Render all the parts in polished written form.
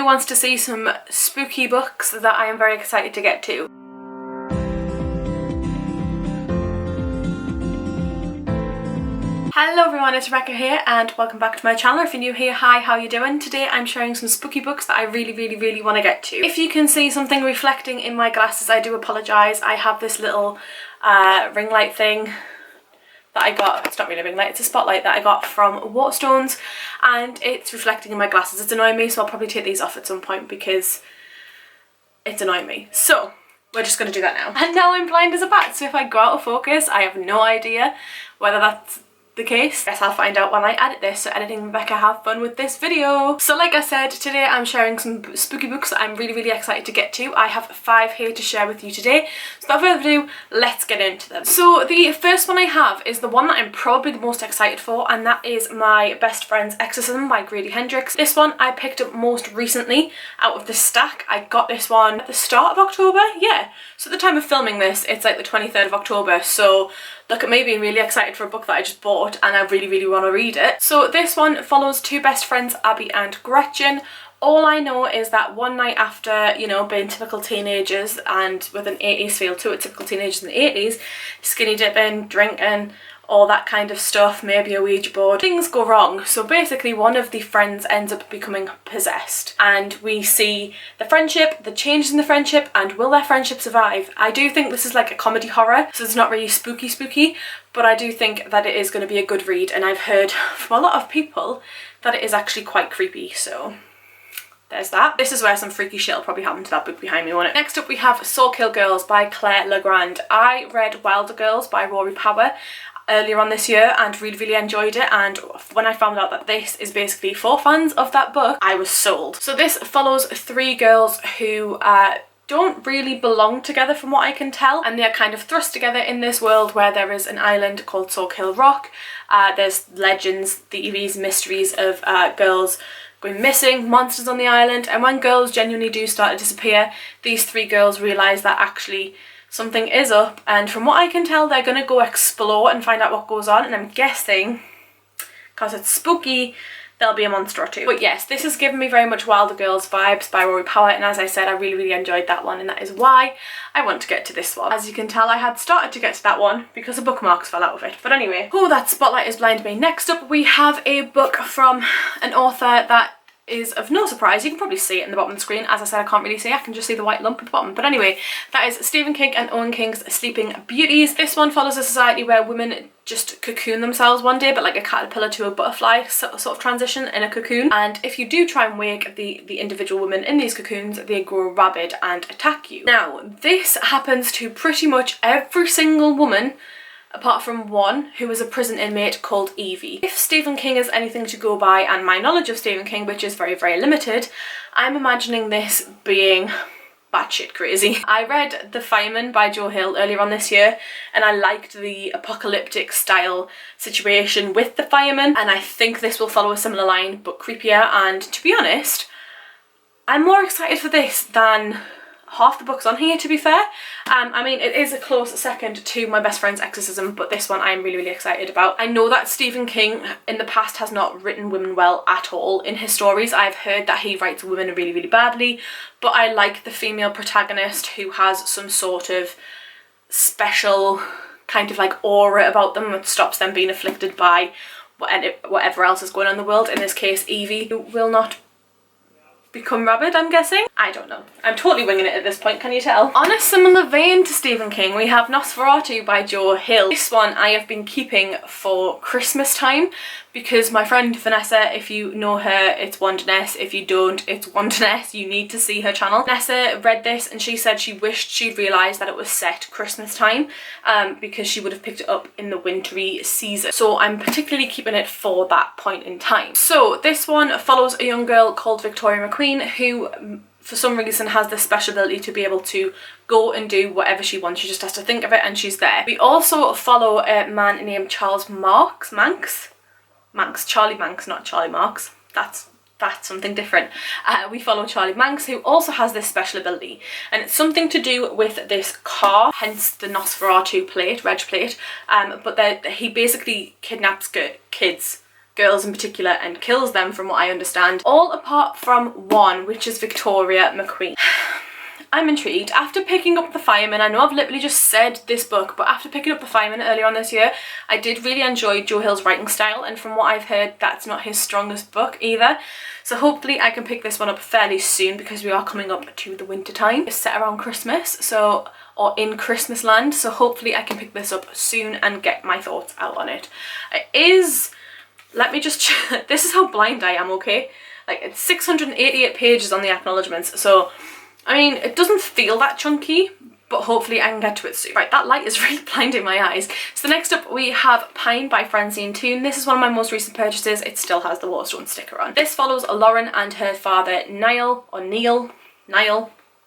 wants to see some spooky books that I am very excited to get to. Hello everyone, it's Rebecca here and welcome back to my channel. If you're new here, hi, how you doing? Today I'm sharing some spooky books that I really want to get to. If you can see something reflecting in my glasses, I do apologise. I have this little ring light thing that I got. It's not really a ring light, it's a spotlight that I got from Waterstones and it's reflecting in my glasses. It's annoying me, so I'll probably take these off at some point because it's annoying me. So we're just going to do that now. And now I'm blind as a bat, so if I go out of focus, I have no idea whether that's the case. Guess I'll find out when I edit this. So editing Rebecca, have fun with this video. So like I said, today I'm sharing some spooky books that I'm really excited to get to. I have 5 here to share with you today. So without further ado, let's get into them. So the first one I have is the one that I'm probably the most excited for, and that is my best friend's Exorcism by Grady Hendrix. This one I picked up most recently out of the stack. I got this one at the start of October, yeah. So at the time of filming this, it's like the 23rd of October, so look at me being really excited for a book that I just bought and I really want to read it. So this one follows 2 best friends, Abby and Gretchen. All I know is that one night after, you know, being typical teenagers and with an 80s feel to it, typical teenagers in the 80s, skinny dipping, drinking, all that kind of stuff, maybe a Ouija board, things go wrong. So basically one of the friends ends up becoming possessed and we see the friendship, the changes in the friendship, and will their friendship survive? I do think this is like a comedy horror, so it's not really spooky, but I do think that it is going to be a good read, and I've heard from a lot of people that it is actually quite creepy, so there's that. This is where some freaky shit will probably happen to that book behind me, won't it? Next up we have Soul Kill Girls by Claire Legrand. I read Wilder Girls by Rory Power earlier on this year and really enjoyed it, and when I found out that this is basically for fans of that book, I was sold. So this follows 3 girls who don't really belong together from what I can tell, and they're kind of thrust together in this world where there is an island called Soul Kill Rock. There's legends, theories, mysteries of girls going missing, monsters on the island, and when girls genuinely do start to disappear, these 3 girls realise that actually something is up, and from what I can tell they're gonna go explore and find out what goes on, and I'm guessing, because it's spooky, there'll be a monster or 2. But yes, this has given me very much Wilder Girls vibes by Rory Power, and as I said, I really enjoyed that one, and that is why I want to get to this one. As you can tell, I had started to get to that one because the bookmarks fell out of it. But anyway, oh, that spotlight is blinding me. Next up we have a book from an author that is of no surprise. You can probably see it in the bottom of the screen. As I said, I can't really see, I can just see the white lump at the bottom. But anyway, that is Stephen King and Owen King's Sleeping Beauties. This one follows a society where women just cocoon themselves one day, but like a caterpillar to a butterfly sort of transition in a cocoon. And if you do try and wake the individual women in these cocoons, they grow rabid and attack you. Now, this happens to pretty much every single woman apart from one who is a prison inmate called Evie. If Stephen King is anything to go by, and my knowledge of Stephen King, which is very limited, I'm imagining this being batshit crazy. I read The Fireman by Joe Hill earlier on this year, and I liked the apocalyptic style situation with the fireman, and I think this will follow a similar line but creepier, and to be honest, I'm more excited for this than half the books on here, to be fair. I mean, it is a close second to my best friend's Exorcism, but this one I'm really excited about. I know that Stephen King in the past has not written women well at all in his stories. I've heard that he writes women really badly, but I like the female protagonist who has some sort of special kind of like aura about them that stops them being afflicted by whatever else is going on in the world. In this case, Evie, who will not become rabid, I'm guessing. I don't know. I'm totally winging it at this point, can you tell? On a similar vein to Stephen King, we have Nosferatu by Joe Hill. This one I have been keeping for Christmas time because my friend Vanessa, if you know her, it's Wonderness. If you don't, it's Wonderness. You need to see her channel. Vanessa read this and she said she wished she'd realised that it was set Christmas time because she would have picked it up in the wintry season. So I'm particularly keeping it for that point in time. So this one follows a young girl called Victoria McQueen who for some reason has this special ability to be able to go and do whatever she wants. She just has to think of it and she's there. We also follow a man named Charlie Manx, not Charlie Marks. That's something different. We follow Charlie Manx, who also has this special ability, and it's something to do with this car, hence the Nosferatu plate, reg plate, but he basically kidnaps kids girls in particular and kills them, from what I understand, all apart from one, which is Victoria McQueen. I'm intrigued. After picking up The Fireman, I know I've literally just said this book, but after picking up The Fireman earlier on this year, I did really enjoy Joe Hill's writing style, and from what I've heard, that's not his strongest book either. So hopefully I can pick this one up fairly soon, because we are coming up to the winter time. It's set around Christmas, so, or in Christmas land, so hopefully I can pick this up soon and get my thoughts out on it. It is, let me just check, this is how blind I am, okay? Like, it's 688 pages on the acknowledgements, so I mean, it doesn't feel that chunky, but hopefully I can get to it soon. Right, that light is really blinding my eyes. So next up we have Pine by Francine Toon. This is one of my most recent purchases. It still has the Waterstone sticker on. This follows Lauren and her father Niall.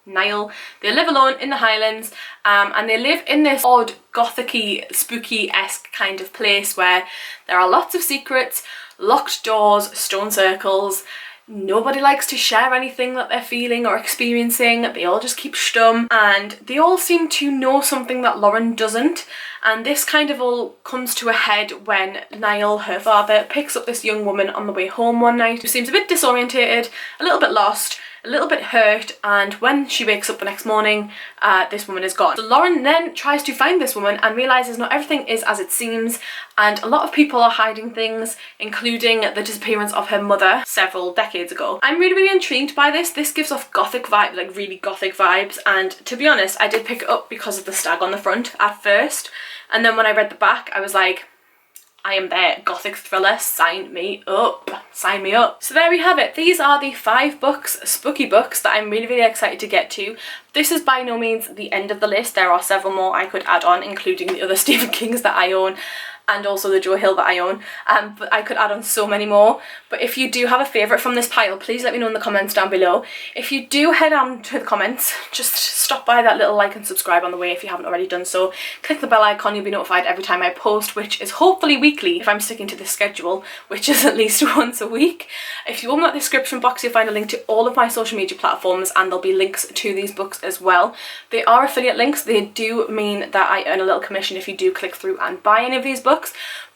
They live alone in the Highlands, and they live in this odd gothic-y, spooky-esque kind of place where there are lots of secrets, locked doors, stone circles. Nobody likes to share anything that they're feeling or experiencing. They all just keep stum, and they all seem to know something that Lauren doesn't. And this kind of all comes to a head when Niall, her father, picks up this young woman on the way home one night who seems a bit disorientated, a little bit lost, a little bit hurt, and when she wakes up the next morning, this woman is gone. So Lauren then tries to find this woman and realises not everything is as it seems, and a lot of people are hiding things, including the disappearance of her mother several decades ago. I'm really, really intrigued by this. This gives off gothic vibes, like really gothic vibes, and to be honest, I did pick it up because of the stag on the front at first, and then when I read the back, I was like, I am there. Gothic thriller, sign me up. Sign me up. So there we have it. These are the 5 books, spooky books, that I'm really, really excited to get to. This is by no means the end of the list. There are several more I could add on, including the other Stephen Kings that I own, and also the Joe Hill that I own, but I could add on so many more. But if you do have a favourite from this pile, please let me know in the comments down below. If you do head on to the comments, just stop by that little like and subscribe on the way if you haven't already done so. Click the bell icon, you'll be notified every time I post, which is hopefully weekly if I'm sticking to this schedule, which is at least once a week. If you open that description box, you'll find a link to all of my social media platforms, and there'll be links to these books as well. They are affiliate links. They do mean that I earn a little commission if you do click through and buy any of these books,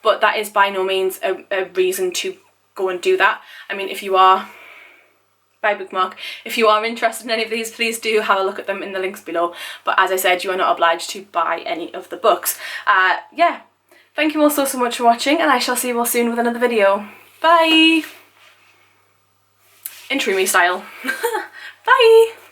but that is by no means a reason to go and do that. I mean, if you are, by bookmark, if you are interested in any of these, please do have a look at them in the links below. But as I said, you are not obliged to buy any of the books. Yeah, thank you all so much for watching, and I shall see you all soon with another video. Bye! Intro me style. Bye!